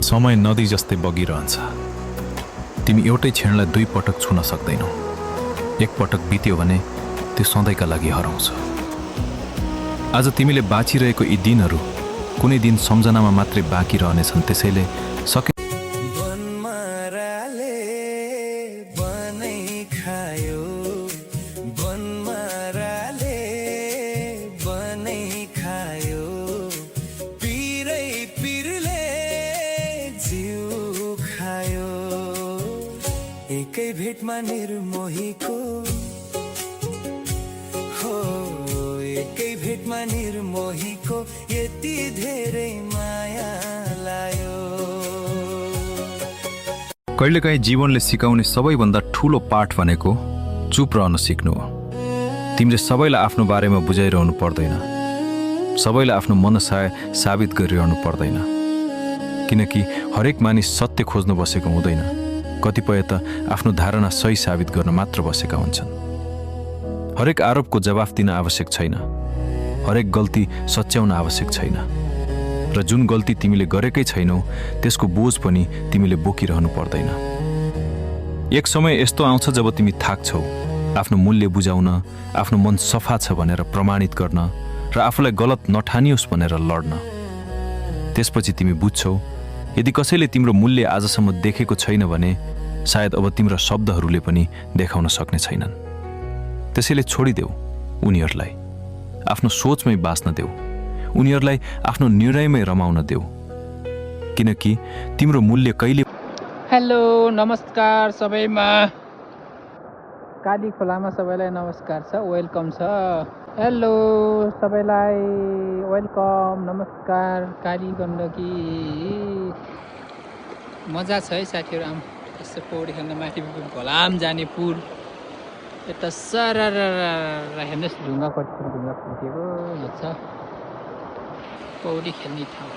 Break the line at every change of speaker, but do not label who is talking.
समय नदी जस्तै बगिरहन्छ। तिमी एउटै क्षणलाई दुई पटक छुन सक्दैनौ। एक पटक बित्यो भने त्यो सधैँका लागि हराउँछ। आज तिमीले बाँचिरहेको यी दिनहरू कुनै दिन सम्झनामा मात्रै बाँकी रहनेछन्। त्यसैले सके
एकै भेटमा निर्मोहीको हो, एकै भेटमा निर्मोहीको यति धेरै माया लायो।
कहिलेकाहीँ जीवनले सिकाउने सबैभन्दा ठूलो पाठ भनेको चुप रहन सिक्नु हो। तिमीले सबैलाई आफ्नो बारेमा बुझाइरहनु पर्दैन, सबैलाई आफ्नो मनसाय साबित गरिरहनु पर्दैन, किनकि हरेक मानिस सत्य खोज्न बसेको हुँदैन। कतिपय त आफ्नो धारणा सही साबित गर्न मात्र बसेका हुन्छन्। हरेक आरोपको जवाफ दिन आवश्यक छैन, हरेक गल्ती सच्याउन आवश्यक छैन, र जुन गल्ती तिमीले गरेकै छैनौ त्यसको बोझ पनि तिमीले बोकिरहनु पर्दैन। एक समय यस्तो आउँछ जब तिमी थाक्छौ आफ्नो मूल्य बुझाउन, आफ्नो मन सफा छ भनेर प्रमाणित गर्न, र आफूलाई गलत नठानियोस् भनेर लड्न। त्यसपछि तिमी बुझ्छौ यदि कसैले तिम्रो मूल्य आजसम्म देखेको छैन भने सायद अब तिम्रो शब्दहरूले पनि देखाउन सक्ने छैनन्। त्यसैले छोडिदेऊ उनीहरूलाई, आफ्नो सोचमै बाँच्न देऊ, उनीहरूलाई आफ्नो निर्णयमै रमाउन देऊ, किनकि तिम्रो मूल्य कहिले।
हेलो नमस्कार सबैमा, काली खोलामा सबैलाई नमस्कार छ, वेलकम छ। हेलो सबैलाई वेलकम, नमस्कार। काली गण्डकी मजा छ है साथीहरू। आम यसो पौडी खेल्न माथि घोलाम जाने पुल यता सर हेर्नुहोस्, ढुङ्गा कति ढुङ्गा फुटेको यो छ पौडी खेल्ने ठाउँ।